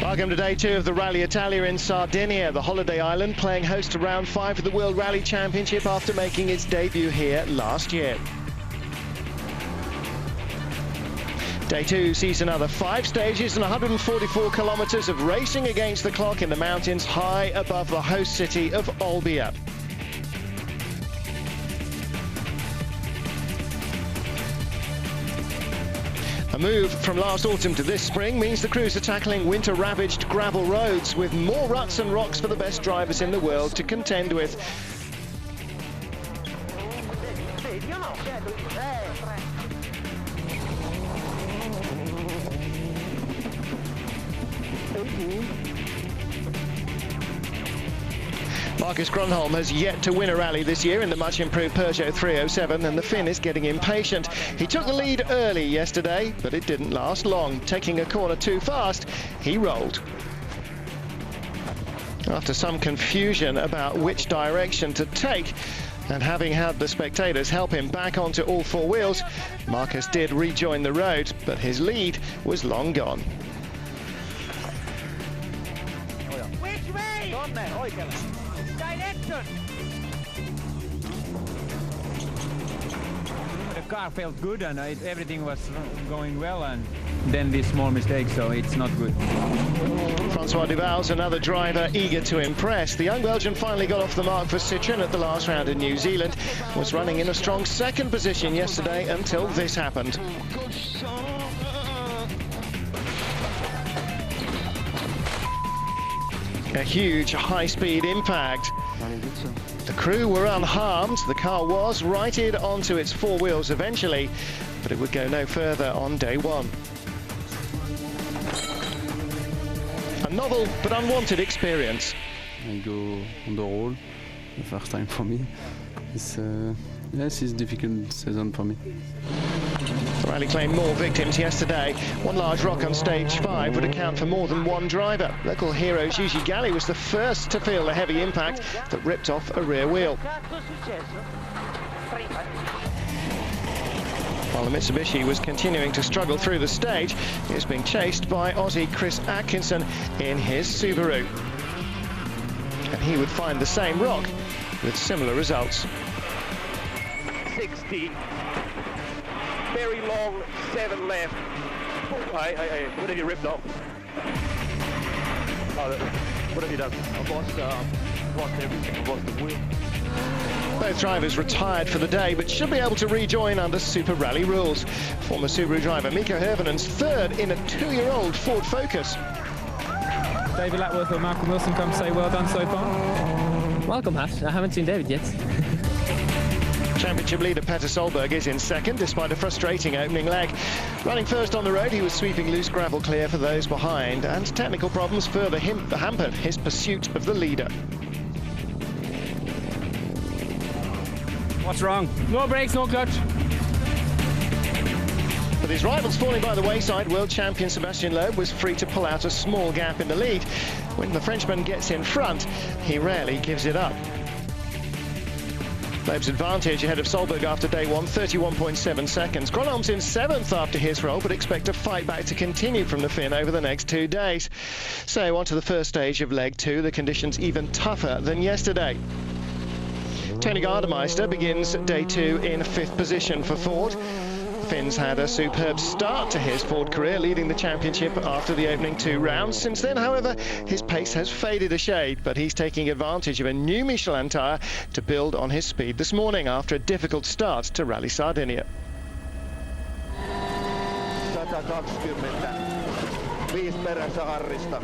Welcome to day 2 of the Rally Italia in Sardinia, the holiday island, playing host to round 5 of the World Rally Championship after making its debut here last year. Day 2 sees another 5 stages and 144 kilometres of racing against the clock in the mountains high above the host city of Olbia. A move from last autumn to this spring means the crews are tackling winter-ravaged gravel roads with more ruts and rocks for the best drivers in the world to contend with. Marcus Grönholm has yet to win a rally this year in the much-improved Peugeot 307, and the Finn is getting impatient. He took the lead early yesterday, but it didn't last long. Taking a corner too fast, he rolled. After some confusion about which direction to take, and having had the spectators help him back onto all 4 wheels, Marcus did rejoin the road, but his lead was long gone. Which way? Direction. The car felt good and everything was going well, and then this small mistake, so it's not good. Francois Duval's another driver eager to impress. The young Belgian finally got off the mark for Citroën at the last round in New Zealand. Was running in a strong second position yesterday until this happened. A huge high-speed impact. The crew were unharmed. The car was righted onto its 4 wheels eventually, but it would go no further on day 1. A novel but unwanted experience. I go on the roll, the first time for me. Yes, it's a difficult season for me. The rally claimed more victims yesterday. One large rock on stage 5 would account for more than 1 driver. Local hero Gigi Galli was the first to feel the heavy impact that ripped off a rear wheel. While the Mitsubishi was continuing to struggle through the stage, he was being chased by Aussie Chris Atkinson in his Subaru. And he would find the same rock with similar results. 60. Very long, 7 left. Hey, what have you ripped off? Oh, what have you done? I've lost everything. I've lost the wheel. Both drivers retired for the day, but should be able to rejoin under Super Rally rules. Former Subaru driver Mikko Hirvonen's 3rd in a 2-year-old Ford Focus. David Lapworth or Malcolm Wilson come say well done so far? Welcome, Hash. I haven't seen David yet. Championship leader Petter Solberg is in 2nd, despite a frustrating opening leg. Running first on the road, he was sweeping loose gravel clear for those behind, and technical problems further hampered his pursuit of the leader. What's wrong? No brakes, no clutch. With his rivals falling by the wayside, world champion Sébastien Loeb was free to pull out a small gap in the lead. When the Frenchman gets in front, he rarely gives it up. Loeb's advantage ahead of Solberg after day 1, 31.7 seconds. Grönholm's in 7th after his roll, but expect a fight back to continue from the Finn over the next 2 days. So on to the first stage of leg 2, the conditions even tougher than yesterday. Tony Gardemeister begins day 2 in 5th position for Ford. Finn's had a superb start to his Ford career, leading the championship after the opening 2 rounds. Since then, however, his pace has faded a shade, but he's taking advantage of a new Michelin tyre to build on his speed this morning after a difficult start to Rally Sardinia. 120. 5 perässä Harrista.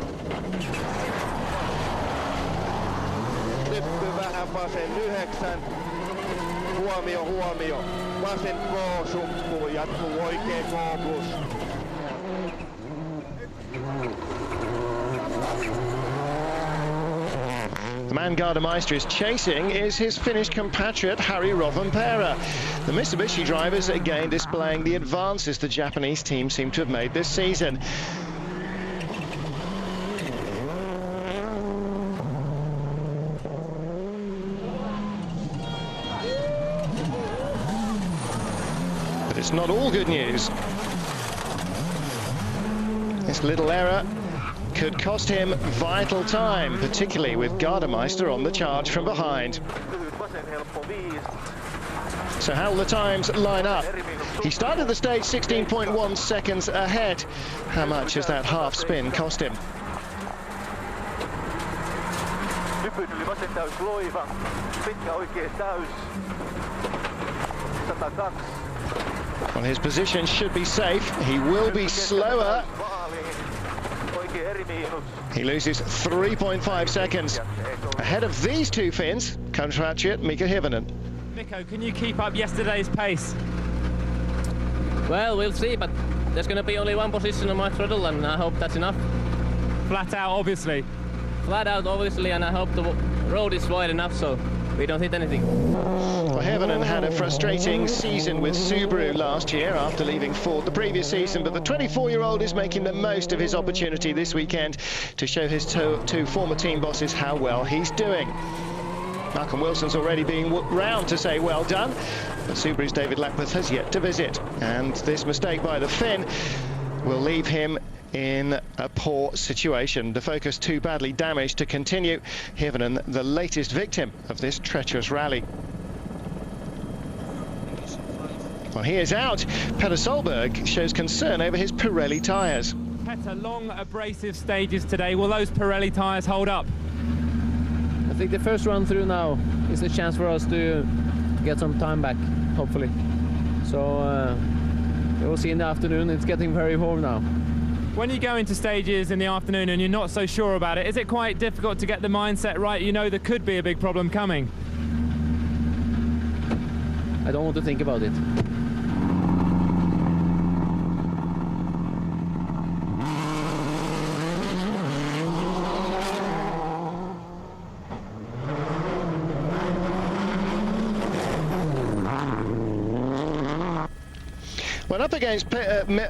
Nyppy vähän vasen 9. Huomio. Vasen K-suppuu, jatkuu oikein K+. The man Gardemeister is chasing is his Finnish compatriot Harry Rovanperä. The Mitsubishi drivers again displaying the advances the Japanese team seem to have made this season. But it's not all good news. This little error could cost him vital time, particularly with Gardemeister on the charge from behind. So how will the times line up? He started the stage 16.1 seconds ahead. How much has that half spin cost him? Well, his position should be safe. He will be slower. He loses 3.5 seconds. Ahead of these two Finns, compatriot Mika Hirvonen. Mikko, can you keep up yesterday's pace? Well, we'll see, but there's going to be only one position on my throttle, and I hope that's enough. Flat out, obviously. Flat out, obviously, and I hope the road is wide enough so we don't hit anything. Well, Hirvonen had a frustrating season with Subaru last year after leaving Ford the previous season, but the 24-year-old is making the most of his opportunity this weekend to show his two former team bosses how well he's doing. Malcolm Wilson's already being round to say well done, but Subaru's David Lapworth has yet to visit, and this mistake by the Finn will leave him in a poor situation. The Focus too badly damaged to continue. Hirvonen, the latest victim of this treacherous rally. Well, he is out. Petter Solberg shows concern over his Pirelli tyres. Petter, long abrasive stages today. Will those Pirelli tyres hold up? I think the first run through now is a chance for us to get some time back, hopefully. So we'll see in the afternoon. It's getting very warm now. When you go into stages in the afternoon and you're not so sure about it, is it quite difficult to get the mindset right? You know there could be a big problem coming. I don't want to think about it. Well, up against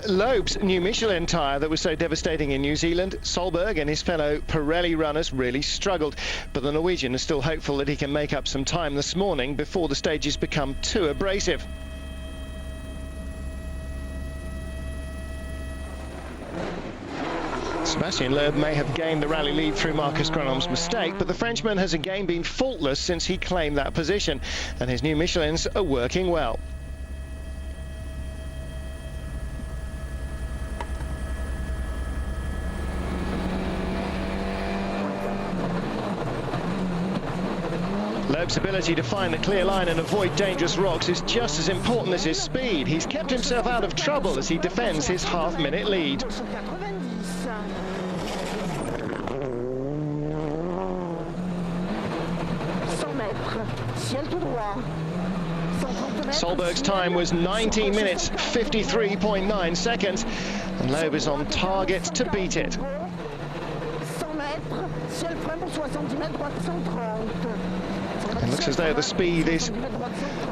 Loeb's new Michelin tyre that was so devastating in New Zealand, Solberg and his fellow Pirelli runners really struggled, but the Norwegian is still hopeful that he can make up some time this morning before the stages become too abrasive. Sebastian Loeb may have gained the rally lead through Marcus Gronholm's mistake, but the Frenchman has again been faultless since he claimed that position, and his new Michelins are working well. Loeb's ability to find the clear line and avoid dangerous rocks is just as important as his speed. He's kept himself out of trouble as he defends his half-minute lead. Solberg's time was 19 minutes, 53.9 seconds, and Loeb is on target to beat it. It looks as though the speed is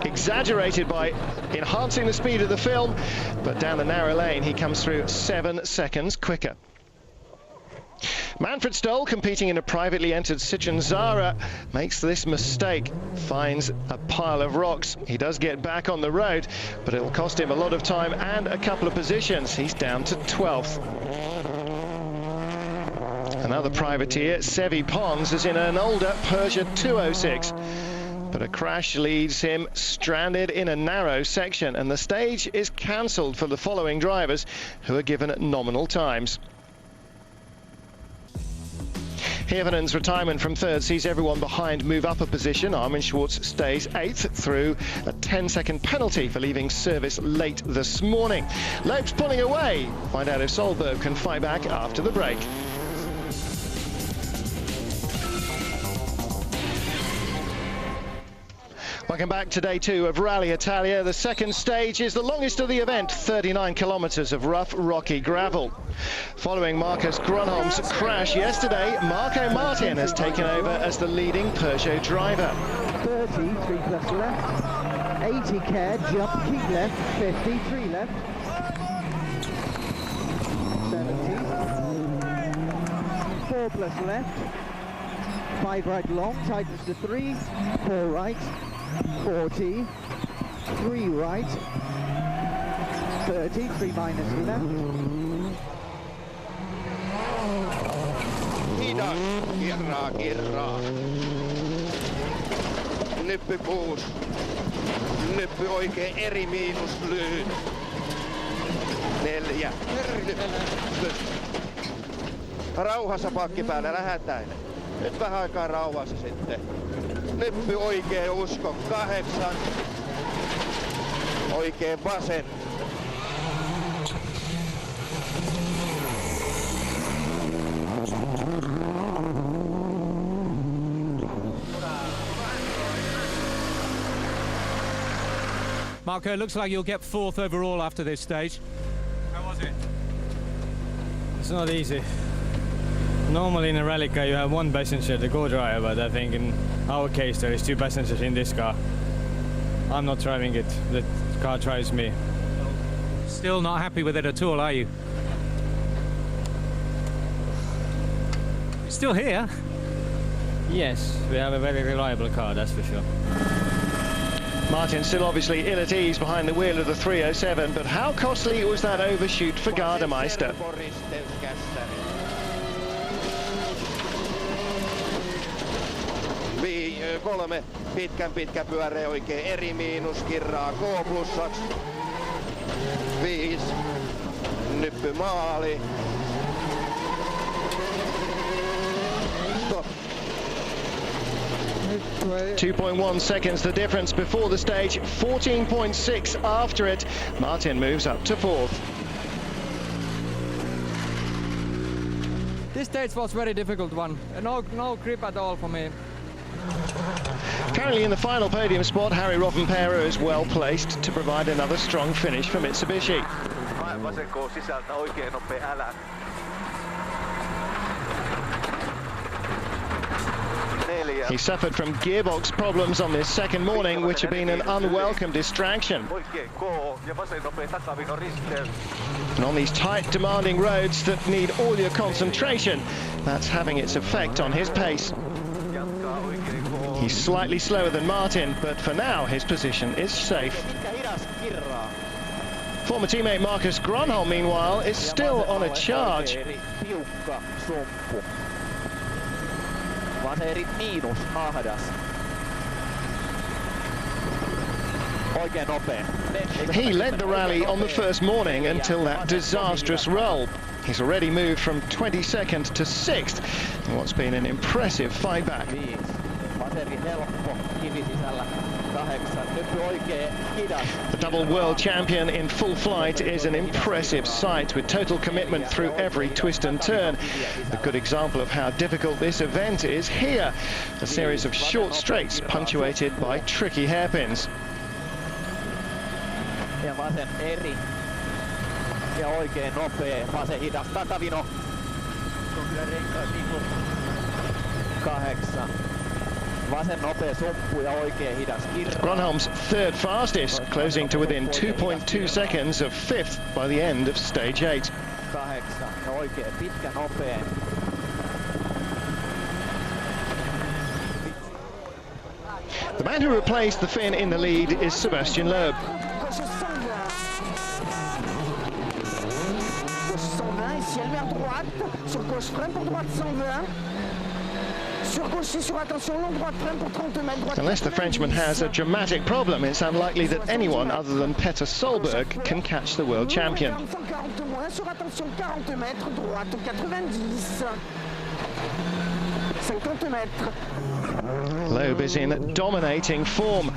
exaggerated by enhancing the speed of the film, but down the narrow lane he comes through 7 seconds quicker. Manfred Stoll, competing in a privately entered Citroën Zara, makes this mistake, finds a pile of rocks. He does get back on the road, but it'll cost him a lot of time and a couple of positions. He's down to 12th. Another privateer, Sevi Pons, is in an older Peugeot 206. But a crash leaves him stranded in a narrow section, and the stage is cancelled for the following drivers, who are given nominal times. Hirvonen's retirement from third sees everyone behind move up a position. Armin Schwartz stays 8th through a 10-second penalty for leaving service late this morning. Loeb's pulling away. Find out if Solberg can fight back after the break. Welcome back to day 2 of Rally Italia. The second stage is the longest of the event, 39 kilometres of rough, rocky gravel. Following Marcus Grönholm's crash yesterday, Marco Martin has taken over as the leading Peugeot driver. 30, 3 plus left, 80 care, jump, keep left, 50, 3 left, 70, 4 plus left, 5 right long, tightens to 3, 4 right, 40, 3 right, 30, 3 minus left. Hidas, kirraa. Nyppy 6. Nyppy oikein eri miinus lyhyt. 4. Rauhassa pakki päällä, lähetään. Nyt vähän aikaa rauhassa sitten. Nyppy oikein usko, 8. Oikein vasen. Marco, it looks like you'll get 4th overall after this stage. How was it? It's not easy. Normally in a rally car you have one passenger, the co-driver, but I think in our case there is 2 passengers in this car. I'm not driving it, the car drives me. Still not happy with it at all, are you? Still here? Yes, we have a very reliable car, that's for sure. Martin still obviously ill at ease behind the wheel of the 307, but how costly was that overshoot for Gardemeister? 3, pitkä pyörä oikein eri miinus, kirraa K plussaksi. 5, nyppy maali. Stop. 2.1 seconds the difference before the stage, 14.6 after it. Martin moves up to 4th. This stage was very difficult one. No grip at all for me. Currently in the final podium spot, Harry Rovanperä is well placed to provide another strong finish for Mitsubishi. Vasenkoon sisältä oikein nopea älä. 4. He suffered from gearbox problems on this second morning, which have been an unwelcome distraction. Oikein K ja vasen nopea takavino risteys. And on these tight, demanding roads that need all your concentration, that's having its effect on his pace. He's slightly slower than Martin, but for now his position is safe. Former teammate Marcus Grönholm, meanwhile, is still on a charge. Vaseri miinus, ahdas. Oikein nopea. He led the rally on the first morning until that disastrous roll. He's already moved from 22nd to 6th in what's been an impressive fight back. The double world champion in full flight is an impressive sight with total commitment through every twist and turn. A good example of how difficult this event is here. A series of short straights punctuated by tricky hairpins. Ja vasen eri. Ja oikein nopea. Vasen hidas takavino. On kyllä renkaat niinku 8. Vasen nopea sumppu ja oikein hidas kirra. Grönholm's 3rd fastest, closing to within 2.2 seconds of 5th by the end of stage 8. 8 ja oikein pitkä nopea. The man who replaced the Finn in the lead is Sebastian Loeb. Unless the Frenchman has a dramatic problem, it's unlikely that anyone other than Petter Solberg can catch the world champion. Loeb is in dominating form.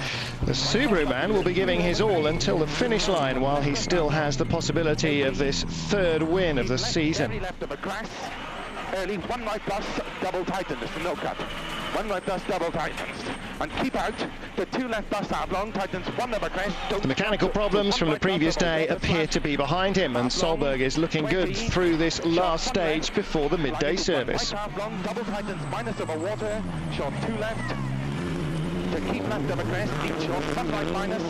The Subaru man will be giving his all until the finish line, while he still has the possibility of this 3rd win of the season. Early 1 right plus, double tightness, no cut. 1 right does double tightens. And keep out. The 2 left does have long tightens, 1 over crest. The mechanical problems from the previous day appear to be behind him, and Solberg is looking good through this last stage before the midday service. Long double tightens, minus over water, short 2 left. To keep left over crest, keep short, front right minus.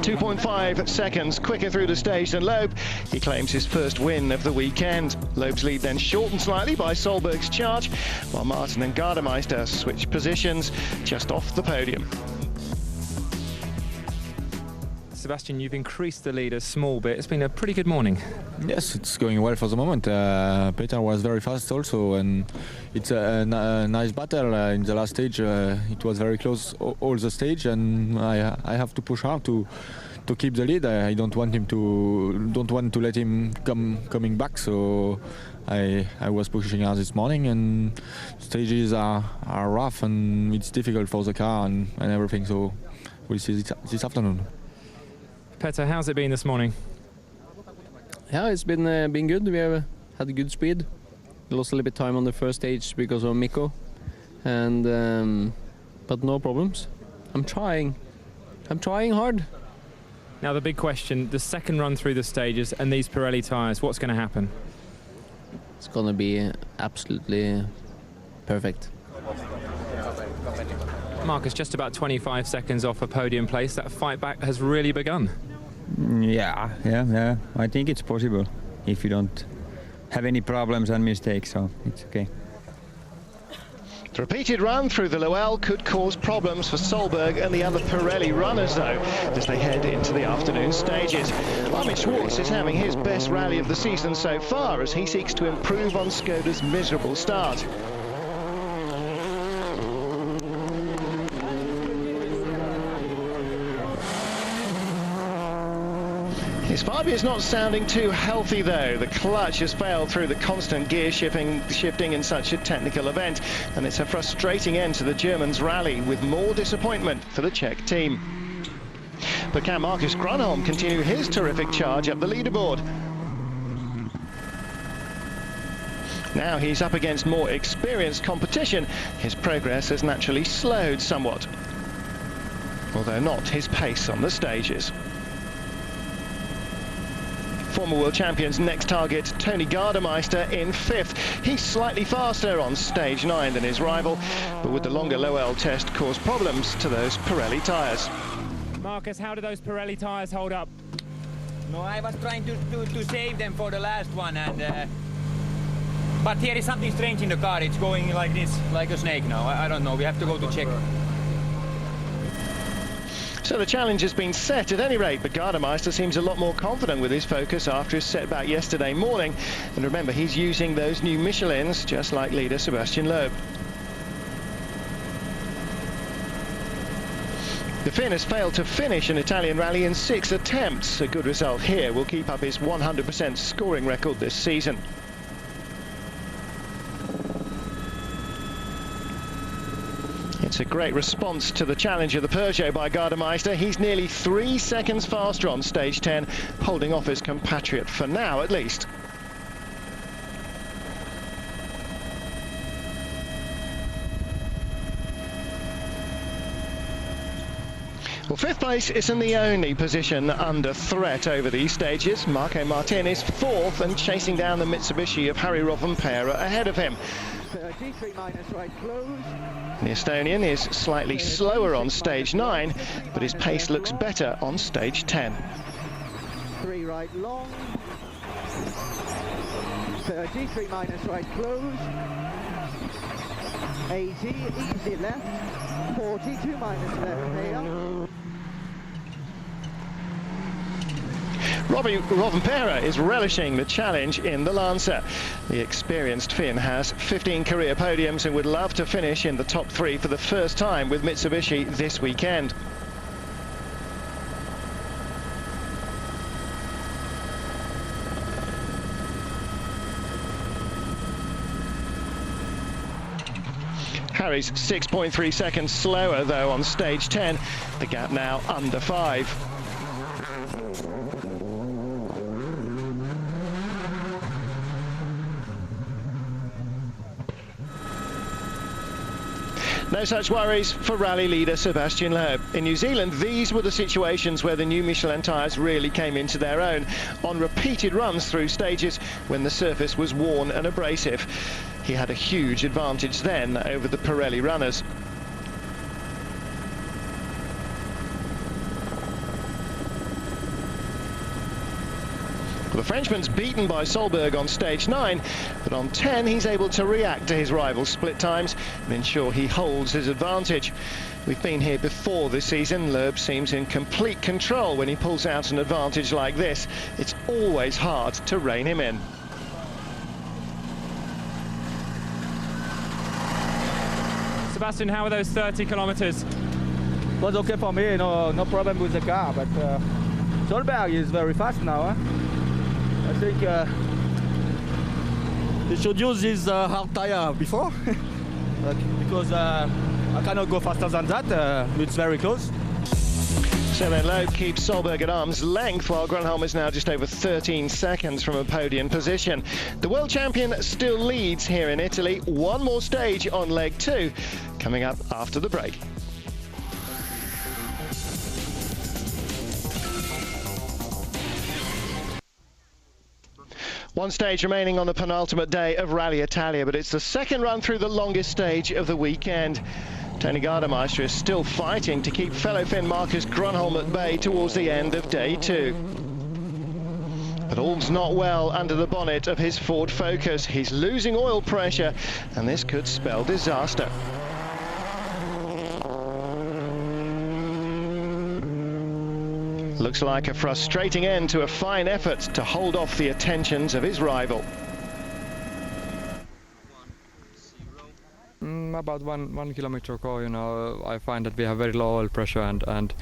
2.5 seconds quicker through the stage than Loeb. He claims his first win of the weekend. Loeb's lead then shortened slightly by Solberg's charge, while Martin and Gardemeister switched positions just off the podium. Sebastian, you've increased the lead a small bit. It's been a pretty good morning. Yes, it's going well for the moment. Peter was very fast also, and it's a nice battle in the last stage. It was very close all the stage, and I have to push hard to keep the lead. I don't want to let him coming back. So I was pushing hard this morning, and stages are rough and it's difficult for the car and everything. So we'll see this afternoon. Petter, how's it been this morning? Yeah, it's been good. We have had good speed. Lost a little bit of time on the first stage because of Mikko, and but no problems. I'm trying hard. Now the big question: the second run through the stages and these Pirelli tyres. What's going to happen? It's going to be absolutely perfect. Marcus, just about 25 seconds off a podium place. That fight back has really begun. Yeah. I think it's possible if you don't have any problems and mistakes, so it's okay. The repeated run through the Loel could cause problems for Solberg and the other Pirelli runners, though, as they head into the afternoon stages. Armin Schwartz is having his best rally of the season so far as he seeks to improve on Skoda's miserable start. His Fabia's not sounding too healthy, though. The clutch has failed through the constant gear shifting in such a technical event, and it's a frustrating end to the Germans' rally, with more disappointment for the Czech team. But can Marcus Grönholm continue his terrific charge up the leaderboard? Now he's up against more experienced competition. His progress has naturally slowed somewhat, although not his pace on the stages. Former world champion's next target, Tony Gardemeister, in 5th. He's slightly faster on stage 9 than his rival, but would the longer Loel test cause problems to those Pirelli tyres? Marcus, how do those Pirelli tyres hold up? No, I was trying to save them for the last one, and but here is something strange in the car. It's going like this, like a snake now. I don't know. We have to go to check. So the challenge has been set at any rate, but Gardemeister seems a lot more confident with his focus after his setback yesterday morning. And remember, he's using those new Michelins, just like leader Sebastian Loeb. The Finn has failed to finish an Italian rally in 6 attempts. A good result here will keep up his 100% scoring record this season. It's a great response to the challenge of the Peugeot by Gardemeister. He's nearly 3 seconds faster on stage 10, holding off his compatriot for now at least. Well, 5th place isn't the only position under threat over these stages. Marco Martin is 4th and chasing down the Mitsubishi of Harry Rovanperä ahead of him. 33 minus right close. The Estonian is slightly slower on stage 9, but his pace looks better on stage 10. 3 right long. 33 minus right close. 80, easy left. 42 minus left here. Rovanperä is relishing the challenge in the Lancer. The experienced Finn has 15 career podiums and would love to finish in the top 3 for the first time with Mitsubishi this weekend. Harry's 6.3 seconds slower, though, on stage 10. The gap now under 5. No such worries for rally leader Sebastian Loeb. In New Zealand, these were the situations where the new Michelin tyres really came into their own, on repeated runs through stages when the surface was worn and abrasive. He had a huge advantage then over the Pirelli runners. The Frenchman's beaten by Solberg on stage 9, but on 10 he's able to react to his rival's split times and ensure he holds his advantage. We've been here before this season. Loeb seems in complete control when he pulls out an advantage like this. It's always hard to rein him in. Sebastian, how are those 30 kilometers? Was okay for me, no problem with the car, but Solberg is very fast now. I think they should use this hard tire before, because I cannot go faster than that. It's very close. So then Loeb keeps Solberg at arm's length, while Grönholm is now just over 13 seconds from a podium position. The world champion still leads here in Italy. One more stage on leg 2, coming up after the break. One stage remaining on the penultimate day of Rally Italia, but it's the second run through the longest stage of the weekend. Tony Gardemeister is still fighting to keep fellow Finn Marcus Grönholm at bay towards the end of day 2. But all's not well under the bonnet of his Ford Focus. He's losing oil pressure, and this could spell disaster. Looks like a frustrating end to a fine effort to hold off the attentions of his rival. About one kilometer ago, I find that we have very low oil pressure, and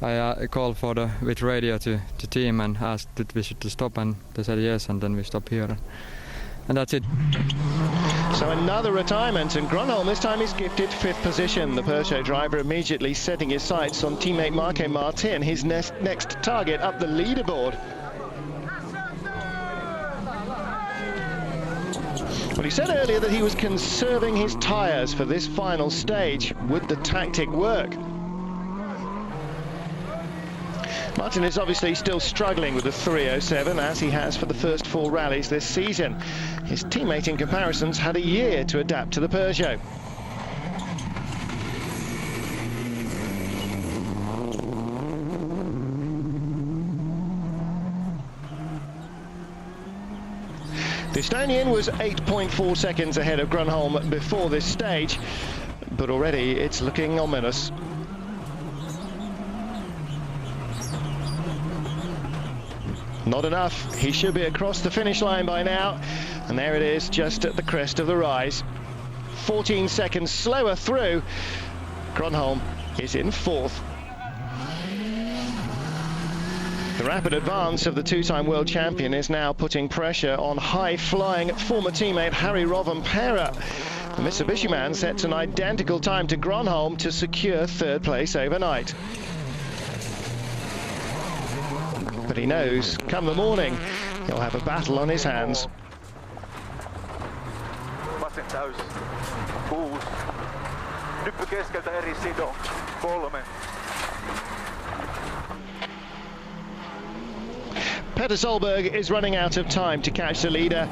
I called for with radio to team and asked that we should stop, and they said yes, and then we stop here. And that's it. So another retirement, and Grönholm this time is gifted 5th position. The Peugeot driver immediately setting his sights on teammate Marco Martin, his next target up the leaderboard. Well, he said earlier that he was conserving his tyres for this final stage. Would the tactic work? Martin is obviously still struggling with the 307, as he has for the first 4 rallies this season. His teammate in comparisons had a year to adapt to the Peugeot. The Estonian was 8.4 seconds ahead of Grönholm before this stage, but already it's looking ominous. Not enough. He should be across the finish line by now, and there it is, just at the crest of the rise. 14 seconds slower through. Grönholm is in 4th. The rapid advance of the 2-time world champion is now putting pressure on high-flying former teammate Harry Rovanperä. The Mitsubishi man sets an identical time to Grönholm to secure 3rd place overnight. But he knows, come the morning, he'll have a battle on his hands. Vasen täys. 6. Nyppy keskeltä eri sido. 3. Petter Solberg is running out of time to catch the leader,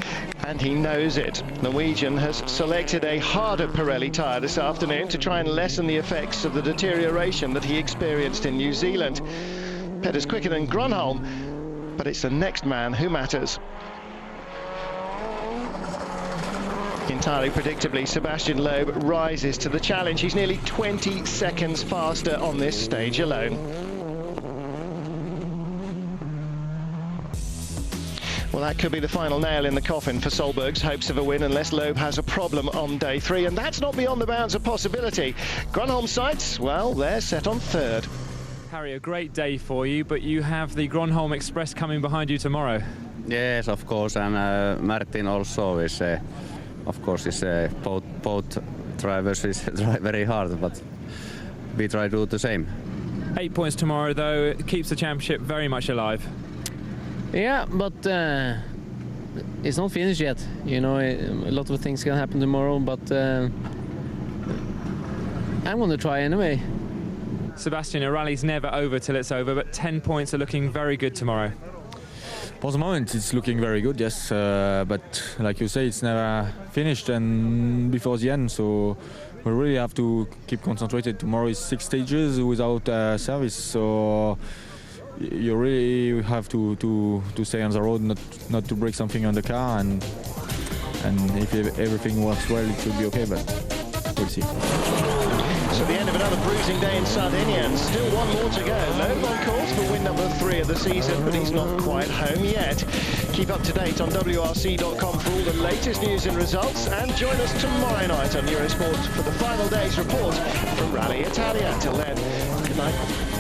and he knows it. Norwegian has selected a harder Pirelli tyre this afternoon to try and lessen the effects of the deterioration that he experienced in New Zealand. Petter's quicker than Grönholm, but it's the next man who matters. Entirely predictably, Sebastian Loeb rises to the challenge. He's nearly 20 seconds faster on this stage alone. Well, that could be the final nail in the coffin for Solberg's hopes of a win, unless Loeb has a problem on day 3, and that's not beyond the bounds of possibility. Grönholm's sights, well, they're set on 3rd. Harry, a great day for you, but you have the Grönholm Express coming behind you tomorrow. Yes, of course, and Martin also is, of course, is both drivers is try very hard, but we try to do the same. 8 points tomorrow, though, it keeps the championship very much alive. Yeah, but it's not finished yet. You know, a lot of things can happen tomorrow, but I'm going to try anyway. Sebastian, a rally's never over till it's over, but 10 points are looking very good tomorrow. For the moment, it's looking very good, yes. But like you say, it's never finished and before the end, so we really have to keep concentrated. Tomorrow is 6 stages without service, so you really have to stay on the road, not to break something on the car, and if everything works well, it should be okay, but we'll see. So the end of another bruising day in Sardinia, and still one more to go. Loeb on course for win number 3 of the season, but he's not quite home yet. Keep up to date on WRC.com for all the latest news and results, and join us tomorrow night on Eurosport for the final day's report from Rally Italia. Till then, good night.